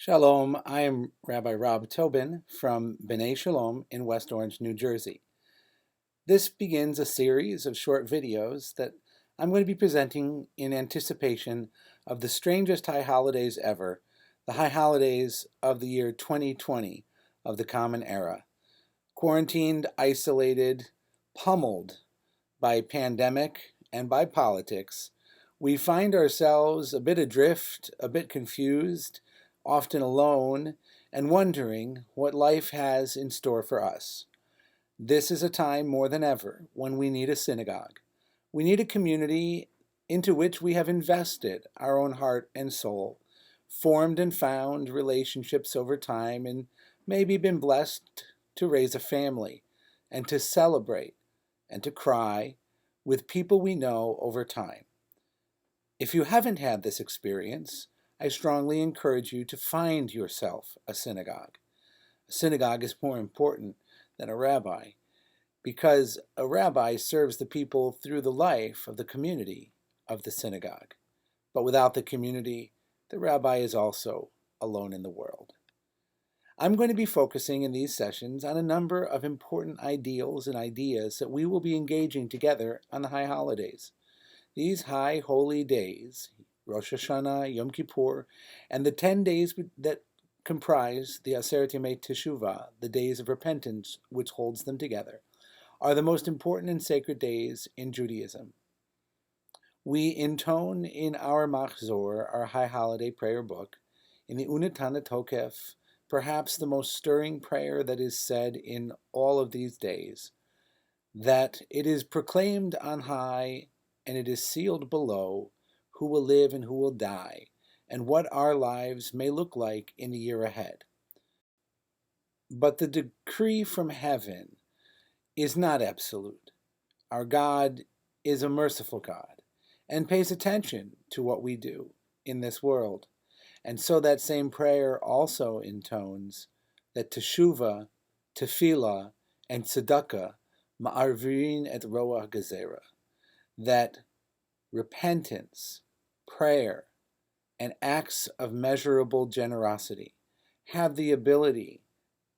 Shalom, I am Rabbi Tobin from B'nai Shalom in West Orange, New Jersey. This begins a series of short videos that I'm going to be presenting in anticipation of the strangest high holidays ever, the high holidays of the year 2020 of the Common Era. Quarantined, isolated, pummeled by pandemic and by politics, we find ourselves a bit adrift, a bit confused, often alone, and wondering what life has in store for us. This is a time more than ever when we need a synagogue. We need a community into which we have invested our own heart and soul, formed and found relationships over time, and maybe been blessed to raise a family and to celebrate and to cry with people we know over time. If you haven't had this experience, I strongly encourage you to find yourself a synagogue. A synagogue is more important than a rabbi because a rabbi serves the people through the life of the community of the synagogue. But without the community, the rabbi is also alone in the world. I'm going to be focusing in these sessions on a number of important ideals and ideas that we will be engaging together on the high holidays. These high holy days, Rosh Hashanah, Yom Kippur, and the 10 days that comprise the Aseret Yemei Teshuvah, the days of repentance which holds them together, are the most important and sacred days in Judaism. We intone in our Machzor, our high holiday prayer book, in the Unetana Tokef, perhaps the most stirring prayer that is said in all of these days, that it is proclaimed on high and it is sealed below who will live and who will die, and what our lives may look like in the year ahead. But the decree from heaven is not absolute. Our God is a merciful God and pays attention to what we do in this world. And so that same prayer also intones that Teshuvah, Tefillah, and Tzedakah ma'arvin et roah gezerah, that repentance, prayer, and acts of measurable generosity have the ability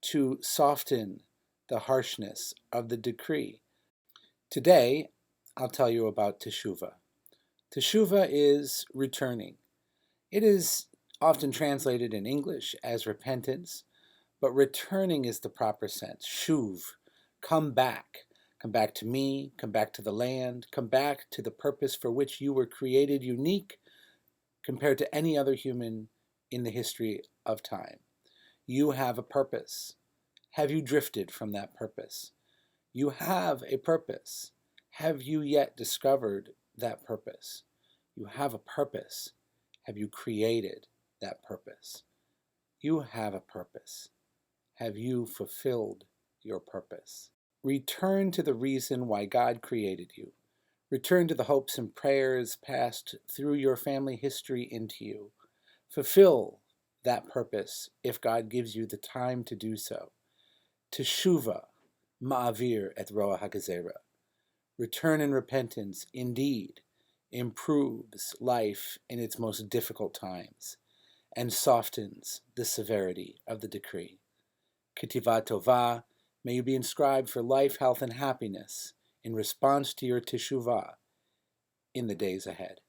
to soften the harshness of the decree. Today, I'll tell you about Teshuvah. Teshuvah is returning. It is often translated in English as repentance, but returning is the proper sense. Shuv, come back. Come back to me, come back to the land, come back to the purpose for which you were created, unique compared to any other human in the history of time. You have a purpose. Have you drifted from that purpose? You have a purpose. Have you yet discovered that purpose? You have a purpose. Have you created that purpose? You have a purpose. Have you fulfilled your purpose? Return to the reason why God created you. Return to the hopes and prayers passed through your family history into you. Fulfill that purpose if God gives you the time to do so. Teshuvah, ma'avir et roah hagezerah. Return in repentance indeed improves life in its most difficult times and softens the severity of the decree. Ketivah tovah, may you be inscribed for life, health, and happiness in response to your teshuvah in the days ahead.